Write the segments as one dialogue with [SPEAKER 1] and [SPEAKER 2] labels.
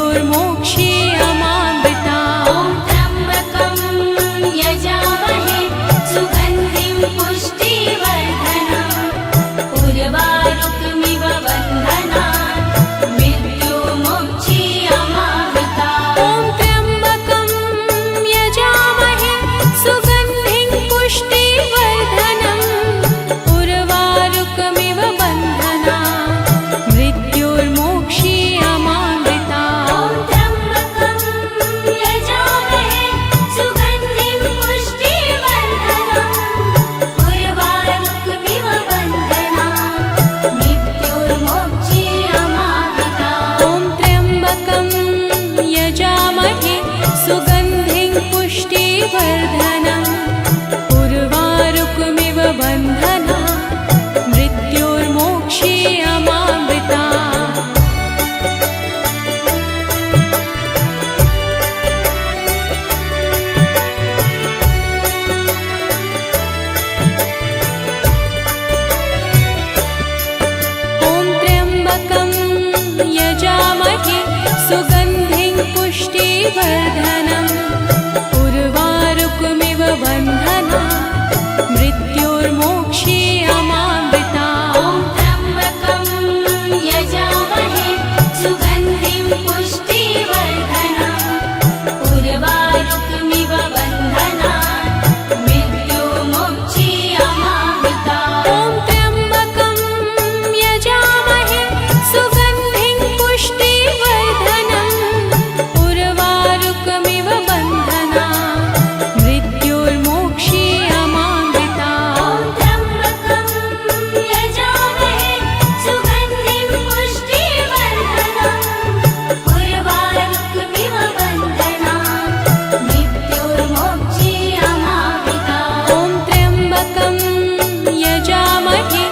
[SPEAKER 1] मृत्युर्मोक्षीयमामृता।
[SPEAKER 2] ॐ त्र्यम्बकं यजामहे सुगन्धिं पुष्टिवर्धनम् उर्वारुकमिव बन्धनान् मृत्युर्मोक्षीयमामृता।
[SPEAKER 1] ॐ त्र्यम्बकं यजामहे सुगन्धिं पुष्टिवर्धनम् उर्वारुकमिव बन्धनान् मृत्युर्मोक्षीयमामृता।
[SPEAKER 2] ॐ त्र्यम्बकं यजामहे सुगन्धिं पुष्टिवर्धनम् उर्वारुकमिव बन्धनान् मृत्युर्मोक्षीयमामृता।
[SPEAKER 1] ॐ त्र्यम्बकं यजामहे सुगन्धिं पुष्टिवर्धनम् उर्वारुकमिव बन्धनान् मृत्युर्मोक्षीयमामृता। ॐ त्र्यम्बकं यजामहे सुगन्धिं पुष्टिवर्धनम् उर्वारुकमिव बन्धनान् मृत्युर्मोक्षीयमामृता।
[SPEAKER 2] ॐ त्र्यम्बकं यजामहे सुगन्धिं पुष्टिवर्धनम् उर्वारुकमिव बन्धनान् मृत्युर्मोक्षीयमामृता।
[SPEAKER 1] ॐ त्र्यम्बकं यजामहे सुगन्धिं पुष्टिवर्धनम् उर्वारुकमिव बन्धनान् मृत्युर्मोक्षीयमामृता।
[SPEAKER 2] ॐ त्र्यम्बकं यजामहे सुगन्धिं पुष्टिवर्धनम् उर्वारुकमिव बन्धनान् मृत्युर्मोक्षीयमामृता।
[SPEAKER 1] ॐ त्र्यम्बकं यजामहे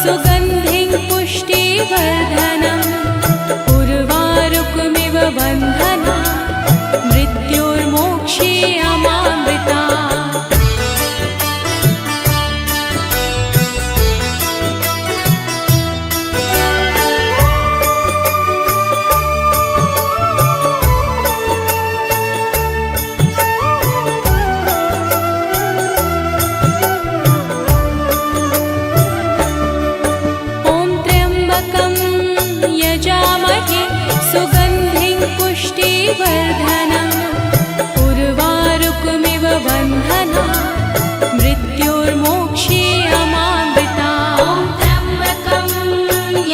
[SPEAKER 1] सुगन्धिं पुष्टिवर्धनम् उर्वारुकमिव बन्धनान् मृत्युर्मोक्षीयमामृता। ॐ त्र्यम्बकं यजामहे सुगन्धिं पुष्टिवर्धनम् उर्वारुकमिव बन्धनान् मृत्युर्मोक्षीयमामृता।
[SPEAKER 2] ॐ त्र्यम्बकं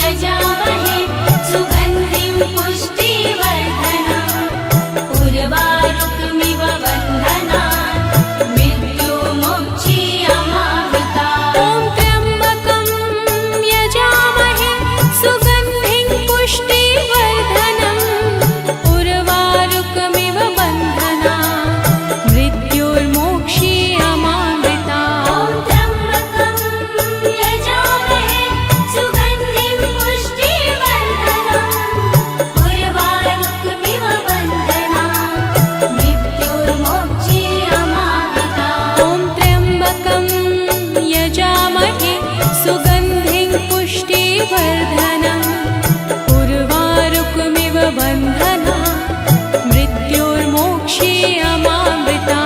[SPEAKER 2] यजामहे सुगन्धिं पुष्टिवर्धनम् उर्वारुकमिव बन्धनान् मृत्युर्मोक्षीयमामृता।
[SPEAKER 1] ॐ त्र्यम्बकं यजामहे सुगन्धिं पुष्टिवर्धनम् उर्वारुकमिव बन्धनान् मृत्युर्मोक्षीयमामृता।
[SPEAKER 2] ॐ त्र्यम्बकं यजामहे सुगन्धिं पुष्टिवर्धनम् उर्वारुकमिव बन्धनान् मृत्युर्मोक्षीयमामृता।
[SPEAKER 1] ॐ त्र्यम्बकं यजामहे सुगन्धिं पुष्टिवर्धनम् उर्वारुकमिव बन्धनान् मृत्युर्मोक्षीयमामृता।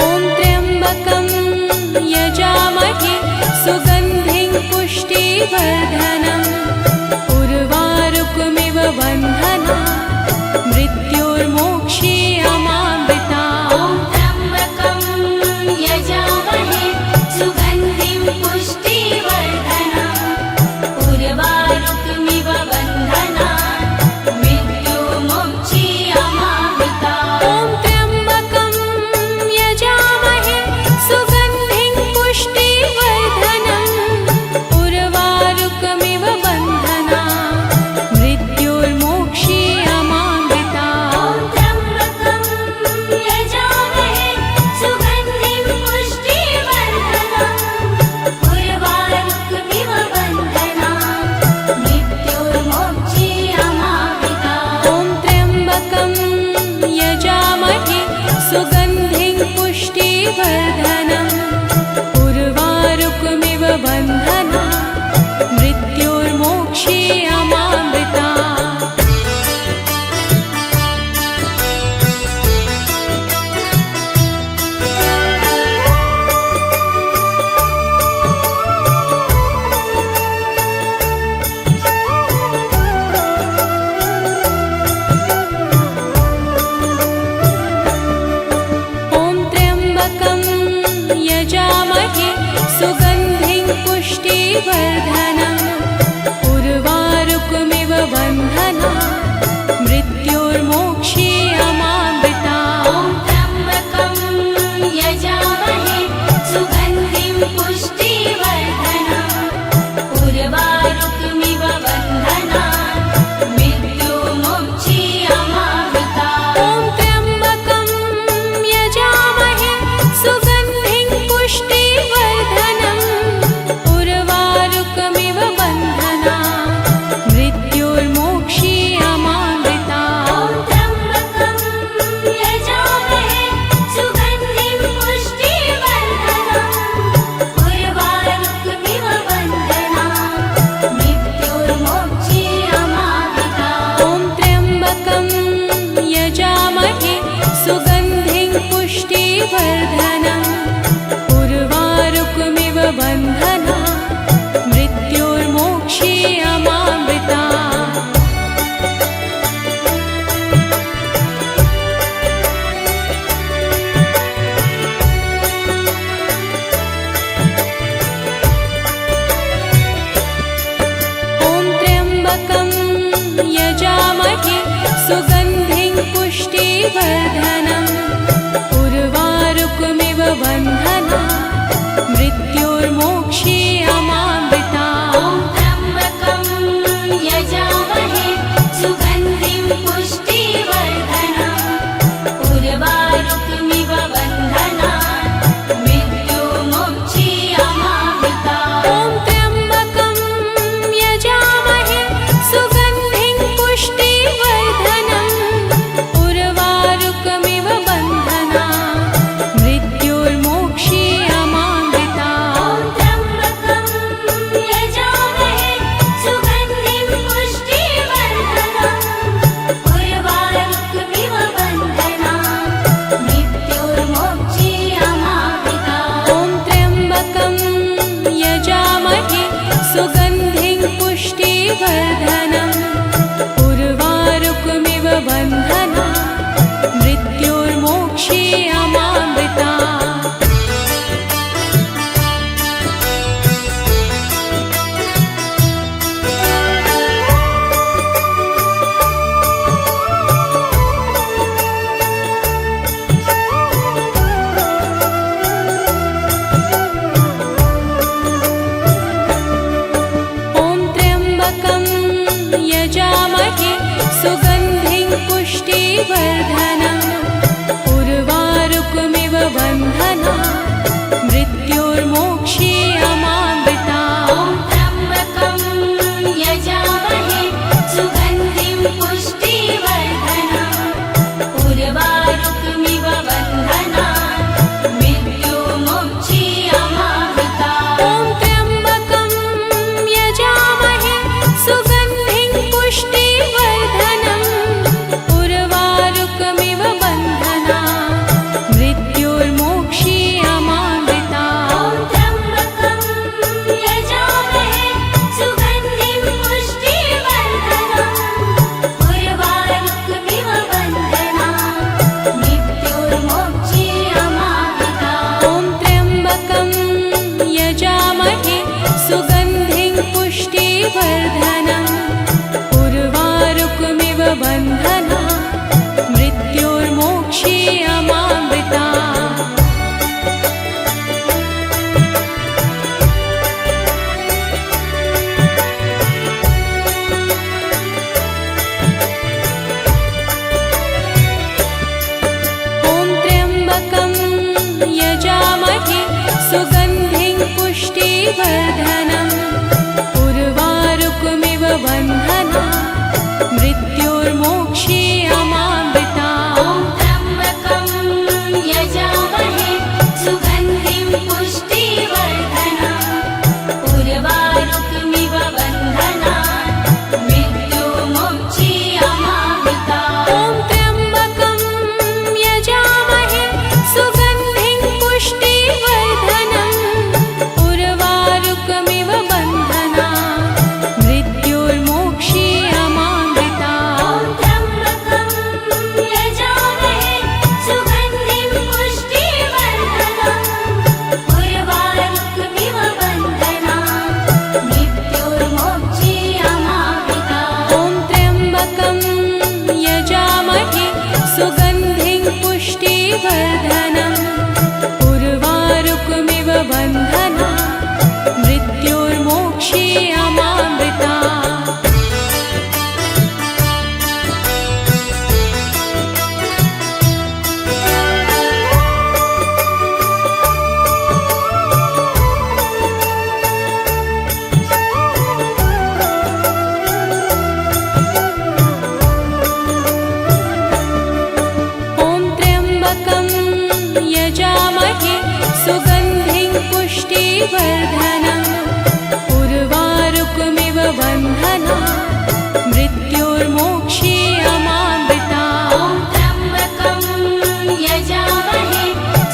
[SPEAKER 1] ॐ त्र्यम्बकं यजामहे सुगन्धिं पुष्टिवर्धनम् उर्वारुकमिव बन्धनान् मृत्युर्मोक्षीयमामृता।
[SPEAKER 2] ॐ त्र्यम्बकं यजामहे सुगन्धिं पुष्टिवर्धनम् उर्वारुकमिव बन्धनान् मृत्युर्मोक्षीयमामृता।
[SPEAKER 1] ॐ त्र्यम्बकं यजामहे सुगन्धिं पुष्टिवर्धनम् उर्वारुकमिव बन्धनान् मृत्युर्मोक्षीयमामृता। मृत्युर्मोक्षीयमामृता
[SPEAKER 2] ॐ त्र्यम्बकं यजामहे सुगन्धिं पुष्टिवर्धनम् उर्वारुकमिव बन्धनान् मृत्युर्मोक्षीयमामृता
[SPEAKER 1] ॐ त्र्यम्बकं यजामहे सुगन्धिं पुष्टिवर्धनम् उर्वारुकमिव बन्धनान् मृत्युर्मोक्षीयमामृता
[SPEAKER 2] ॐ त्र्यम्बकं यजामहे सुगन्धिं पुष्टिवर्धनम् उर्वारुकमिव बन्धनान् मृत्युर्मोक्षीयमामृता
[SPEAKER 1] ॐ त्र्यम्बकं यजामहे सुगन्धिं पुष्टिवर्धनम् उर्वारुकमिव बन्धनान् मृत्युर्मोक्षीयमामृता ॐ त्र्यम्बकं यजामहे सुगन्धिं पुष्टिवर्धनम् उर्वारुकमिव बन्धनान् मृत्युर्मोक्षीयमामृता
[SPEAKER 2] ॐ त्र्यम्बकं यजामहे सुगन्धिं पुष्टिवर्धनम् उर्वारुकमिव बन्धनान् मृत्युर्मोक्षीयमामृता
[SPEAKER 1] ॐ त्र्यम्बकं यजामहे सुगन्धिं पुष्टिवर्धनम् उर्वारुकमिव बन्धनान् मृत्युर्मोक्षीयमामृता
[SPEAKER 2] ॐ त्र्यम्बकं यजामहे सुगन्धिं पुष्टिवर्धनम् उर्वारुकमिव बन्धनान् मृत्युर्मोक्षीयमामृता
[SPEAKER 1] ॐ त्र्यम्बकं यजामहे सुगन्धिं पुष्टिवर्धनम् उर्वारुकमिव बन्धनान् मृत्युर्मोक्षीयमामृता ॐ त्र्यम्बकं यजामहे सुगन्धिं पुष्टिवर्धनम् उर्वारुकमिव बन्धनान् मृत्युर्मोक्षीयमामृता
[SPEAKER 2] ॐ त्र्यम्बकं यजामहे सुगन्धिं पुष्टिवर्धनम् उर्वारुकमिव बन्धनान् मृत्युर्मोक्षीयमामृता
[SPEAKER 1] ॐ त्र्यम्बकं यजामहे सुगन्धिं पुष्टिवर्धनम् उर्वारुकमिव बन्धनान् मृत्युर्मोक्षीयमामृता
[SPEAKER 2] ॐ त्र्यम्बकं यजामहे सुगन्धिं पुष्टिवर्धनम् उर्वारुकमिव बन्धनान् मृत्युर्मोक्षीयमामृता
[SPEAKER 1] ॐ त्र्यम्बकं यजामहे सुगन्धिं पुष्टिवर्धनम् उर्वारुकमिव बन्धनान् मृत्युर्मोक्षीयमामृता ॐ त्र्यम्बकं यजामहे सुगन्धिं पुष्टिवर्धनम् उर्वारुकमिव बन्धनान् मृत्युर्मोक्षीयमामृता
[SPEAKER 2] ॐ त्र्यम्बकं यजामहे सुगन्धिं पुष्टिवर्धनम् उर्वारुकमिव बन्धनान् मृत्युर्मोक्षीयमामृता
[SPEAKER 1] ॐ त्र्यम्बकं यजामहे सुगन्धिं पुष्टिवर्धनम् उर्वारुकमिव बन्धनान् मृत्युर्मोक्षीयमामृता पुष्टिवर्धनम् उर्वारुकमिव बन्धनात् मृत्योर्मोक्षीयमामृतात्।
[SPEAKER 2] त्र्यम्बकं यजामहे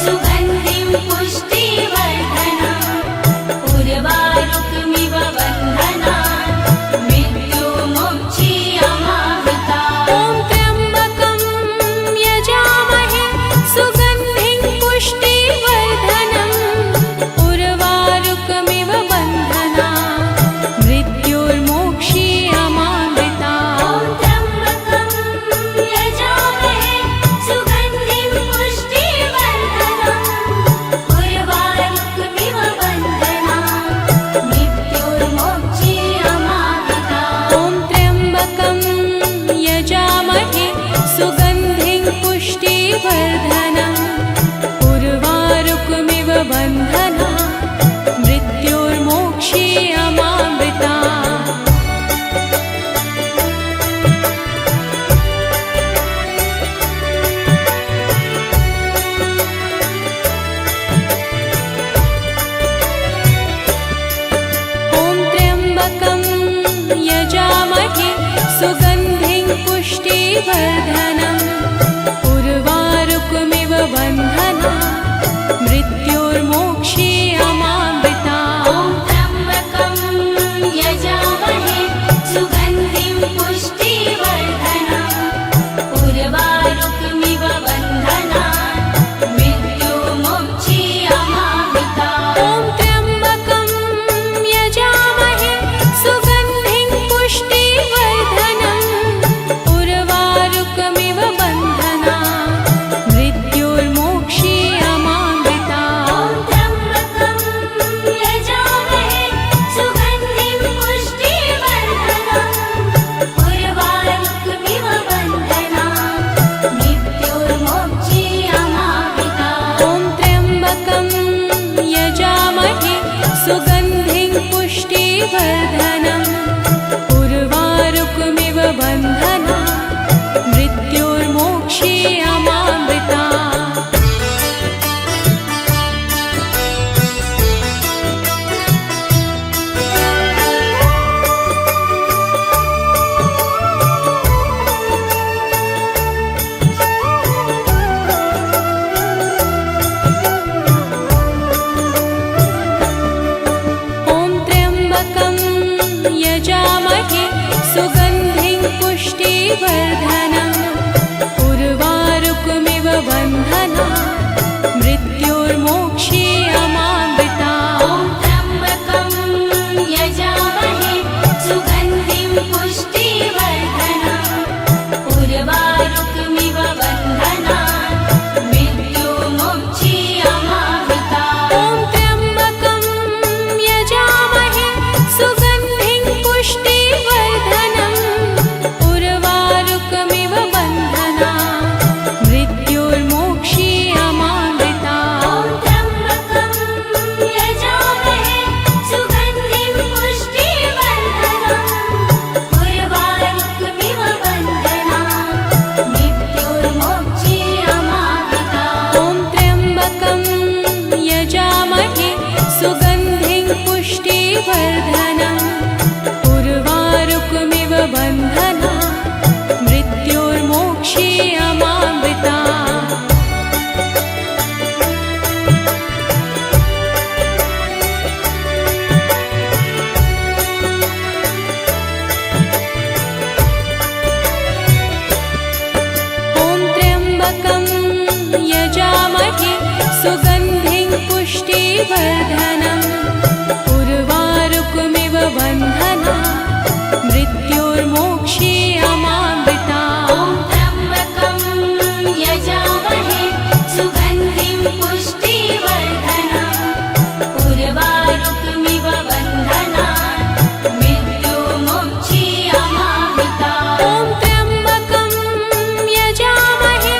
[SPEAKER 2] सुगन्धिं पुष्टिवर्धनम् उर्वारुकमिव बन्धनात् मृत्योर्मोक्षीयमामृतात्।
[SPEAKER 1] ॐ त्र्यम्बकं यजामहे सुगन्धिं पुष्टिवर्धनम् उर्वारुकमिव बन्धनात् मृत्योर्मोक्षीयमामृतात्।
[SPEAKER 2] त्र्यम्बकं यजामहे सुगन्धिं पुष्टिवर्धनम् उर्वारुकमिव बन्धनात् मृत्योर्मोक्षीयमामृतात्।
[SPEAKER 1] ॐ त्र्यम्बकं यजामहे सुगन्धिं पुष्टिवर्धनम् उर्वारुकमिव बन्धनात् मृत्योर्मोक्षीयमामृतात्। ॐ त्र्यम्बकं यजामहे सुगन्धिं पुष्टिवर्धनम् उर्वारुकमिव बन्धनात् मृत्योर्मोक्षीयमामृतात्।
[SPEAKER 2] त्र्यम्बकं यजामहे सुगन्धिं पुष्टिवर्धनम् उर्वारुकमिव बन्धनात् मृत्योर्मोक्षीयमामृतात्।
[SPEAKER 1] ॐ त्र्यम्बकं यजामहे सुगन्धिं पुष्टिवर्धनम् उर्वारुकमिव बन्धनात् मृत्योर्मोक्षीयमामृतात्।
[SPEAKER 2] त्र्यम्बकं यजामहे सुगन्धिं पुष्टिवर्धनम् उर्वारुकमिव बन्धनात् मृत्योर्मोक्षीयमामृतात्।
[SPEAKER 1] ॐ त्र्यम्बकं यजामहे सुगन्धिं पुष्टिवर्धनम् उर्वारुकमिव बन्धनात् मृत्योर्मोक्षीयमामृतात्। ॐ त्र्यम्बकं यजामहे सुगन्धिं पुष्टिवर्धनम् उर्वारुकमिव बन्धनात् मृत्योर्मोक्षीयमामृतात्।
[SPEAKER 2] त्र्यम्बकं यजामहे सुगन्धिं पुष्टिवर्धनम् उर्वारुकमिव बन्धनात् मृत्योर्मोक्षीयमामृतात्।
[SPEAKER 1] ॐ त्र्यम्बकं यजामहे सुगन्धिं पुष्टिवर्धनम् उर्वारुकमिव बन्धनात् मृत्योर्मोक्षीयमामृतात्।
[SPEAKER 2] त्र्यम्बकं यजामहे सुगन्धिं पुष्टिवर्धनम् उर्वारुकमिव बन्धनात् मृत्योर्मोक्षीयमामृतात्।
[SPEAKER 1] ॐ त्र्यम्बकं यजामहे सुगन्धिं पुष्टिवर्धनम् उर्वारुकमिव बन्धनात् मृत्योर्मोक्षीयमामृतात्। ॐ त्र्यम्बकं यजामहे सुगन्धिं पुष्टिवर्धनम् उर्वारुकमिव बन्धनात् मृत्योर्मोक्षीयमामृतात्।
[SPEAKER 2] त्र्यम्बकं यजामहे सुगन्धिं पुष्टिवर्धनम् उर्वारुकमिव बन्धनात् मृत्योर्मोक्षीयमामृतात्।
[SPEAKER 1] ॐ त्र्यम्बकं यजामहे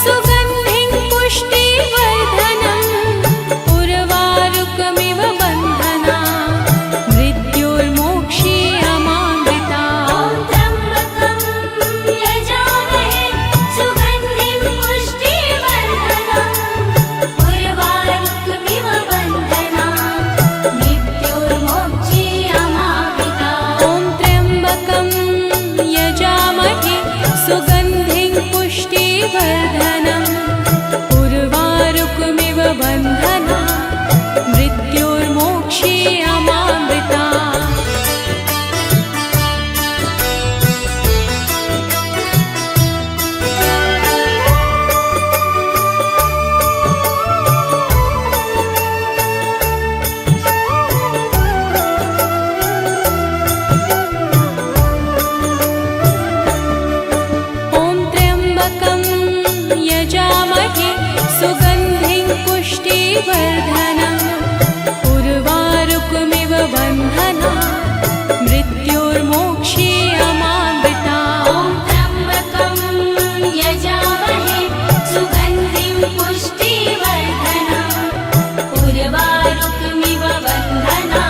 [SPEAKER 1] सुगन्धिं पुष्टिवर्धनम् उर्वारुकमिव बन्धनात् मृत्योर्मोक्षीयमामृतात्।
[SPEAKER 2] त्र्यम्बकं
[SPEAKER 1] पुष्टिवर्धनम् उर्वारुकमिव बन्धना मृत्युर्मोक्षीयमामृता सुगन्धिं पुष्टिवर्धनम् उर्वारुकमिव बन्धना मृत्युर्मोक्षीयमामृता
[SPEAKER 2] त्र्यम्बकं यजामहे सुगन्धिं पुष्टिवर्धनम् उर्वारुकमिव बन्धना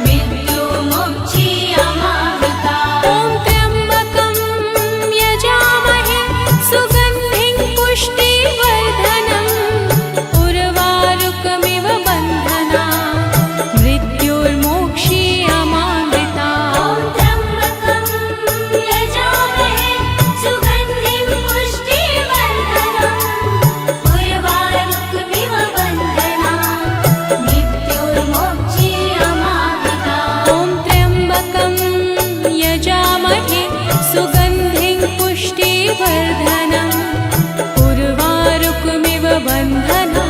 [SPEAKER 2] मृत्युर्मोक्षीयमामृता
[SPEAKER 1] त्र्यम्बकं यजामहे सुगन्धिं पुष्टिवर्धनम् उर्वारुकमिव बन्धना मृत्युर्मोक्षीयमामृता
[SPEAKER 2] त्र्यम्बकं यजामहे सुगन्धिं पुष्टिवर्धनम् उर्वारुकमिव बन्धना मृत्युर्मोक्षीयमामृता
[SPEAKER 1] त्र्यम्बकं यजामहे सुगन्धिं पुष्टिवर्धनम् उर्वारुकमिव बन्धना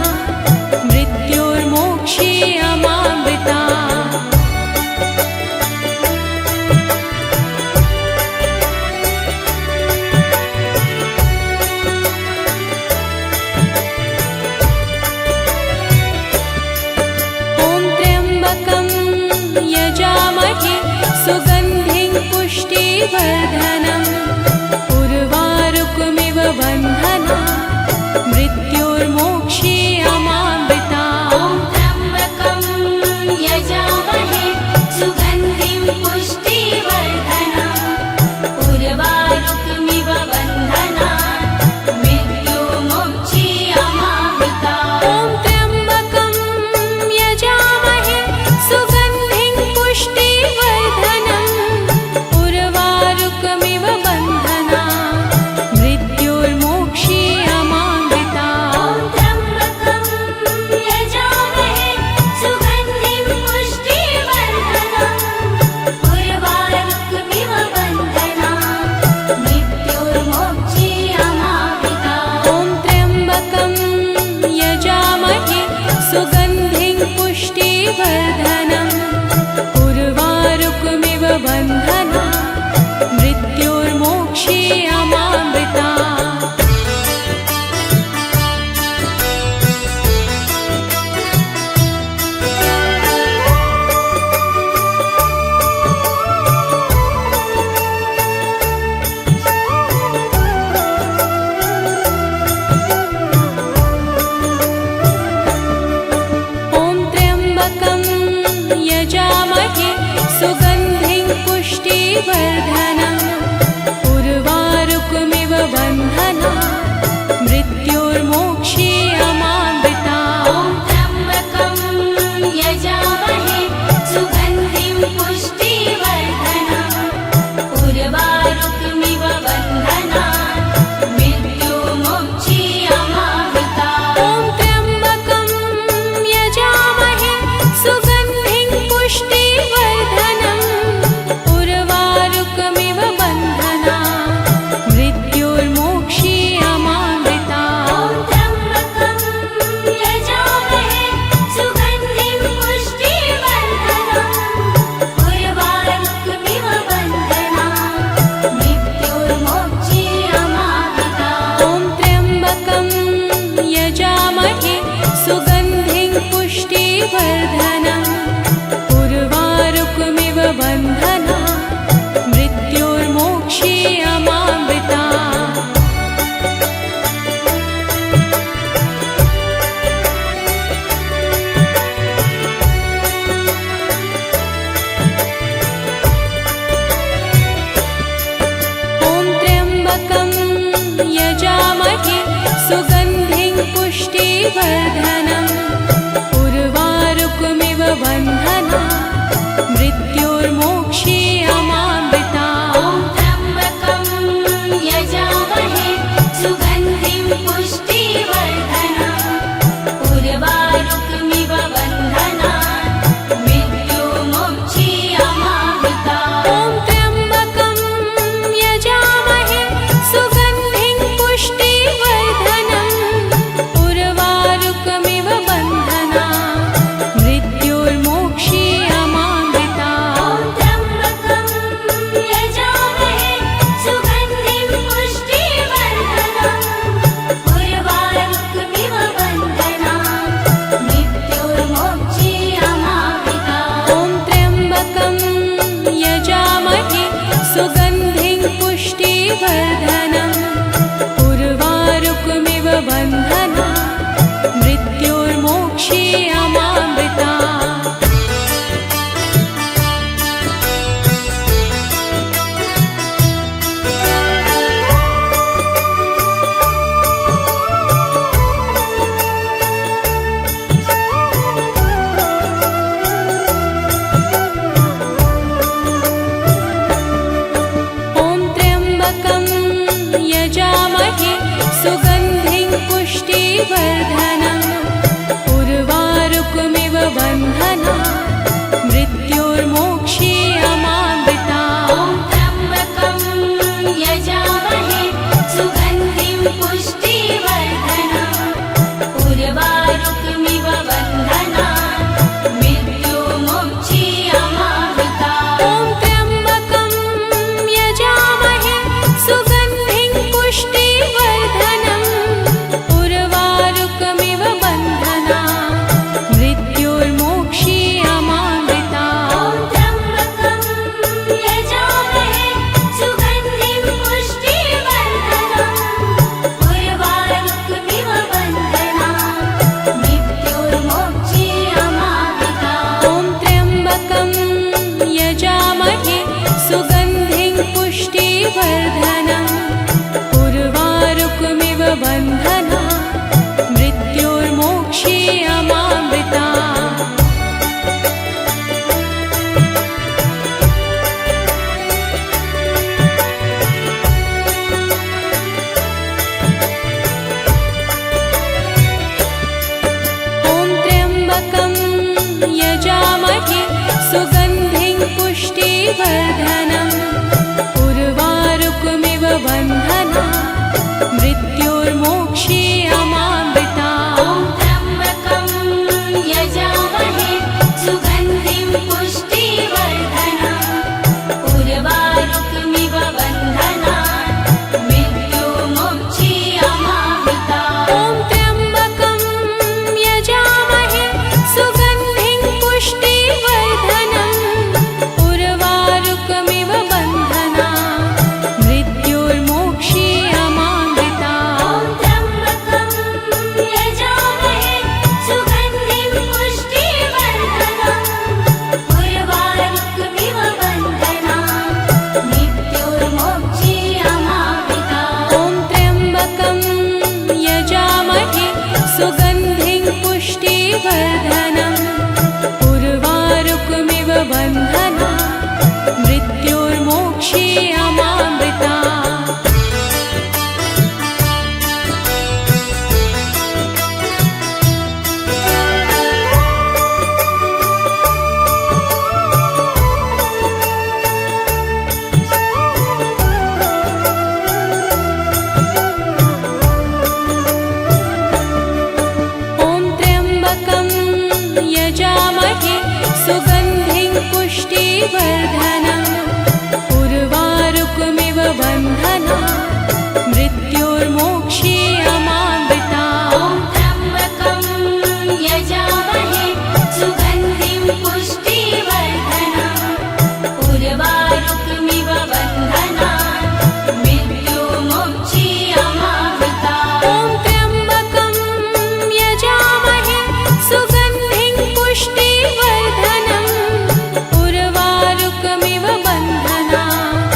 [SPEAKER 1] मृत्युर्मोक्षीयमामृता त्र्यम्बकं यजामहे सुगन्धिं पुष्टिवर्धनम् उर्वारुकमिव बन्धना मृत्युर्मोक्षीयमामृता
[SPEAKER 2] त्र्यम्बकं यजामहे सुगन्धिं पुष्टिवर्धनम् उर्वारुकमिव बन्धना मृत्युर्मोक्षीयमामृता
[SPEAKER 1] त्र्यम्बकं यजामहे सुगन्धिं पुष्टिवर्धनम् उर्वारुकमिव बन्धना मृत्युर्मोक्षीयमामृता
[SPEAKER 2] त्र्यम्बकं यजामहे सुगन्धिं पुष्टिवर्धनम् उर्वारुकमिव बन्धना मृत्युर्मोक्षीयमामृता
[SPEAKER 1] त्र्यम्बकं यजामहे सुगन्धिं पुष्टिवर्धनम् उर्वारुकमिव बन्धना मृत्युर्मोक्षीयमामृता त्र्यम्बकं यजामहे सुगन्धिं पुष्टिवर्धनम् उर्वारुकमिव बन्धना मृत्युर्मोक्षीयमामृता
[SPEAKER 2] त्र्यम्बकं यजामहे सुगन्धिं पुष्टिवर्धनम् उर्वारुकमिव बन्धना मृत्युर्मोक्षीयमामृता
[SPEAKER 1] त्र्यम्बकं यजामहे सुगन्धिं पुष्टिवर्धनम् उर्वारुकमिव बन्धना मृत्युर्मोक्षीयमामृता
[SPEAKER 2] त्र्यम्बकं यजामहे सुगन्धिं पुष्टिवर्धनम् उर्वारुकमिव बन्धना मृत्युर्मोक्षीयमामृता
[SPEAKER 1] त्र्यम्बकं यजामहे सुगन्धिं पुष्टिवर्धनम् उर्वारुकमिव बन्धना मृत्युर्मोक्षीयमामृता त्र्यम्बकं यजामहे सुगन्धिं पुष्टिवर्धनम् उर्वारुकमिव बन्धना मृत्युर्मोक्षीयमामृता
[SPEAKER 2] त्र्यम्बकं यजामहे सुगन्धिं
[SPEAKER 1] यजामहे सुगन्धिं पुष्टिवर्धनम् उर्वारुकमिव बन्धना मृत्योर्मोक्षीयमामृतात्।
[SPEAKER 2] ॐ त्र्यम्बकं यजामहे सुगन्धिं पुष्टिवर्धनम् उर्वारुकमिव बन्धनात् मृत्युर्मोक्षीयमामृतात्।
[SPEAKER 1] ॐ त्र्यम्बकं यजामहे सुगन्धिं पुष्टिवर्धनम् उर्वारुकमिव बन्धनात् मृत्योर्मोक्षीयमामृतात्।
[SPEAKER 2] ॐ त्र्यम्बकं यजामहे सुगन्धिं पुष्टिवर्धनम् उर्वारुकमिव बन्धनात् मृत्युर्मोक्षीयमामृतात्।
[SPEAKER 1] ॐ त्र्यम्बकं यजामहे सुगन्धिं पुष्टिवर्धनम् उर्वारुकमिव बन्धनात् मृत्योर्मोक्षीयमामृतात्। ॐ त्र्यम्बकं यजामहे सुगन्धिं पुष्टिवर्धनम् उर्वारुकमिव बन्धनात् मृत्योर्मोक्षीयमामृतात्।
[SPEAKER 2] ॐ त्र्यम्बकं यजामहे सुगन्धिं पुष्टिवर्धनम् उर्वारुकमिव बन्धनात् मृत्युर्मोक्षीयमामृतात्।
[SPEAKER 1] ॐ त्र्यम्बकं यजामहे सुगन्धिं पुष्टिवर्धनम् उर्वारुकमिव बन्धनात् मृत्योर्मोक्षीयमामृतात्।
[SPEAKER 2] ॐ त्र्यम्बकं यजामहे सुगन्धिं पुष्टिवर्धनम् उर्वारुकमिव बन्धनात्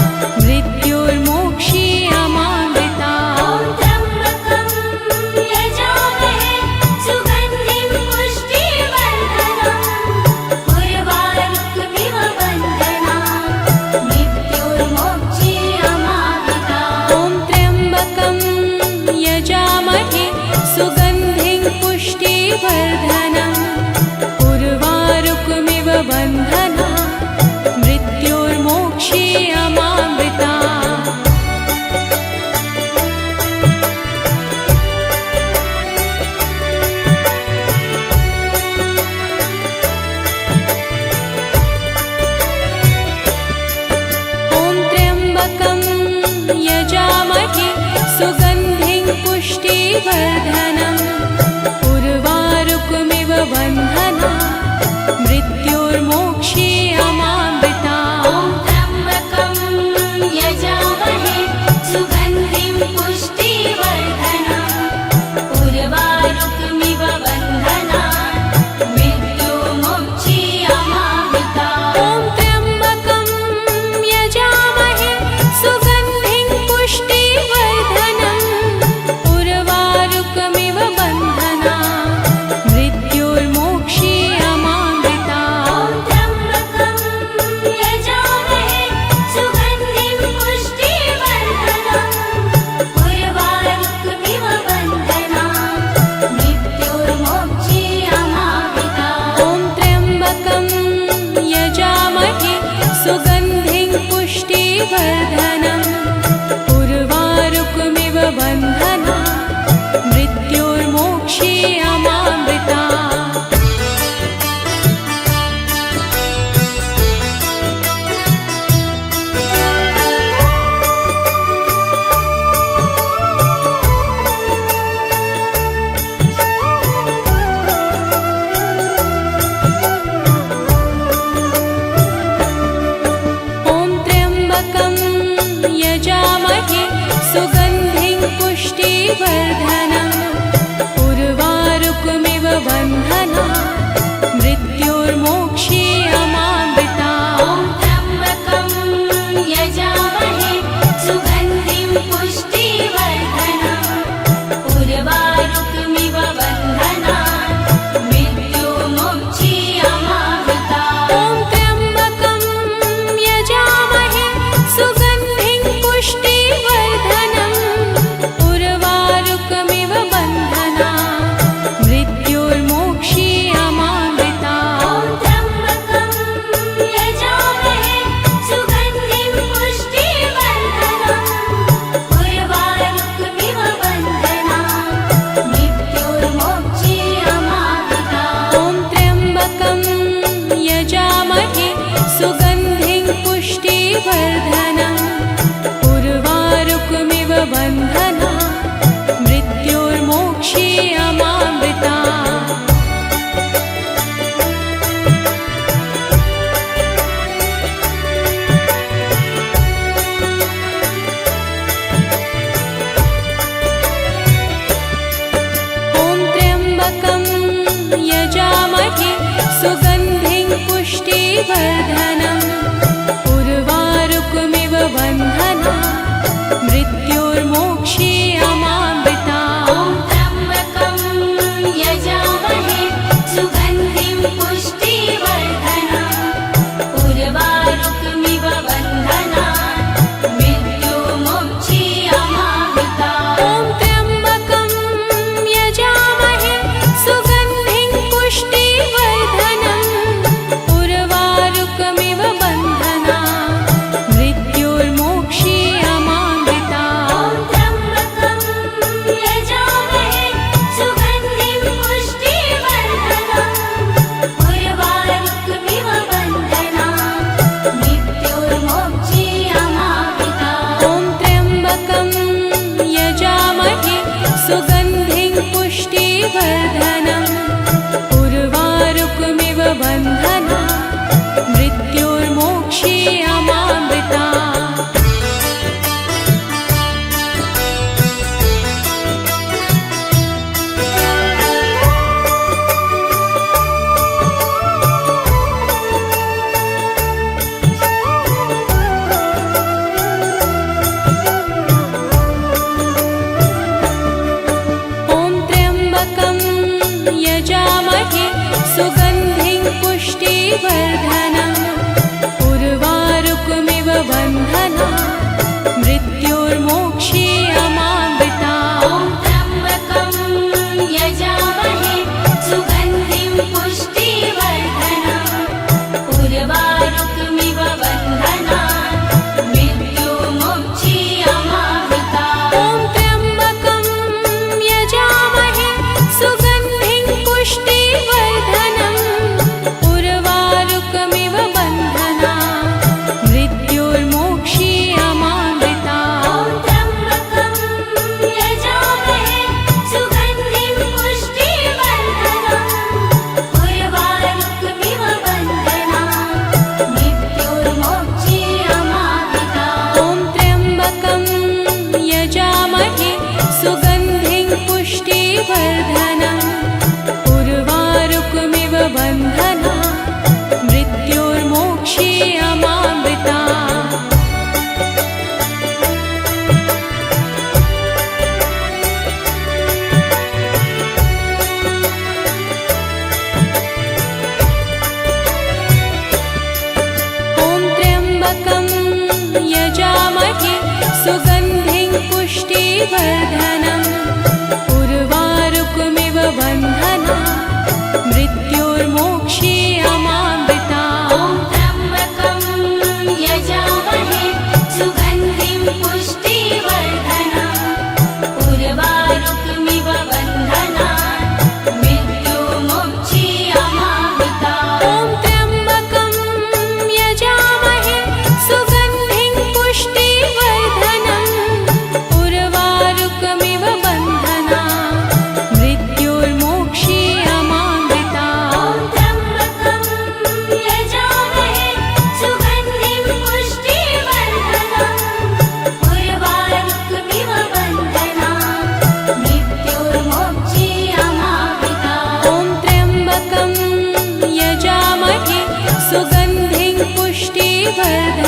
[SPEAKER 2] मृत्युर्मोक्षीयमामृतात्।
[SPEAKER 1] ॐ त्र्यम्बकं यजामहे सुगन्धिं पुष्टिवर्धनम् उर्वारुकमिव बन्धनात् मृत्योर्मोक्षीयमामृतात्। ॐ त्र्यम्बकं यजामहे सुगन्धिं पुष्टिवर्धनम् उर्वारुकमिव बन्धनात् मृत्योर्मोक्षीयमामृतात्।
[SPEAKER 2] ॐ त्र्यम्बकं यजामहे सुगन्धिं पुष्टिवर्धनम् उर्वारुकमिव बन्धनात् मृत्युर्मोक्षीयमामृतात्।
[SPEAKER 1] ॐ त्र्यम्बकं यजामहे सुगन्धिं पुष्टिवर्धनम् उर्वारुकमिव बन्धनात्।
[SPEAKER 2] त्र्यम्बकं
[SPEAKER 1] पुष्टिवर्धनम् उर्वारुकमिव बन्धना मृत्युर्मोक्षीयमामृता
[SPEAKER 2] ॐ त्र्यम्बकं यजामहे सुगन्धिं पुष्टिवर्धनम् उर्वारुकमिव बन्धनात् मृत्युर्मोक्षीयमामृता
[SPEAKER 1] ॐ त्र्यम्बकं यजामहे सुगन्धिं पुष्टिवर्धनम् उर्वारुकमिव बन्धना मृत्युर्मोक्षीयमामृता
[SPEAKER 2] ॐ त्र्यम्बकं यजामहे सुगन्धिं पुष्टिवर्धनम् उर्वारुकमिव बन्धनात् मृत्युर्मोक्षीयमामृता
[SPEAKER 1] ॐ त्र्यम्बकं यजामहे सुगन्धिं पुष्टिवर्धनम् उर्वारुकमिव बन्धना मृत्युर्मोक्षीयमामृता ॐ त्र्यम्बकं यजामहे सुगन्धिं पुष्टिवर्धनम् उर्वारुकमिव बन्धना मृत्युर्मोक्षीयमामृता
[SPEAKER 2] ॐ त्र्यम्बकं यजामहे सुगन्धिं पुष्टिवर्धनम् उर्वारुकमिव बन्धनात् मृत्युर्मोक्षीयमामृता
[SPEAKER 1] ॐ त्र्यम्बकं यजामहे सुगन्धिं पुष्टिवर्धनम् उर्वारुकमिव बन्धना मृत्युर्मोक्षीयमामृता
[SPEAKER 2] ॐ त्र्यम्बकं यजामहे सुगन्धिं पुष्टिवर्धनम् उर्वारुकमिव बन्धनात् मृत्युर्मोक्षीयमामृता
[SPEAKER 1] ॐ त्र्यम्बकं यजामहे सुगन्धिं पुष्टिवर्धनम् उर्वारुकमिव बन्धना मृत्युर्मोक्षीयमामृता ॐ त्र्यम्बकं यजामहे सुगन्धिं पुष्टिवर्धनम् उर्वारुकमिव बन्धना मृत्युर्मोक्षीयमामृता
[SPEAKER 2] ॐ त्र्यम्बकं यजामहे सुगन्धिं पुष्टिवर्धनम् उर्वारुकमिव बन्धनात् मृत्युर्मोक्षीयमामृता
[SPEAKER 1] ॐ त्र्यम्बकं यजामहे सुगन्धिं पुष्टिवर्धनम् उर्वारुकमिव बन्धना मृत्युर्मोक्षीयमामृता
[SPEAKER 2] ॐ त्र्यम्बकं यजामहे सुगन्धिं पुष्टिवर्धनम् उर्वारुकमिव बन्धनात् मृत्युर्मोक्षीयमामृता
[SPEAKER 1] ॐ त्र्यम्बकं यजामहे सुगन्धिं पुष्टिवर्धनम् उर्वारुकमिव बन्धना मृत्युर्मोक्षीयमामृता ॐ त्र्यम्बकं यजामहे सुगन्धिं पुष्टिवर्धनम् उर्वारुकमिव बन्धना मृत्युर्मोक्षीयमामृता
[SPEAKER 2] ॐ त्र्यम्बकं यजामहे सुगन्धिं पुष्टिवर्धनम् उर्वारुकमिव बन्धनात् मृत्युर्मोक्षीयमामृता
[SPEAKER 1] ॐ त्र्यम्बकं यजामहे सुगन्धिं पुष्टिवर्धनम् उर्वारुकमिव पुष्टिवर्धनम्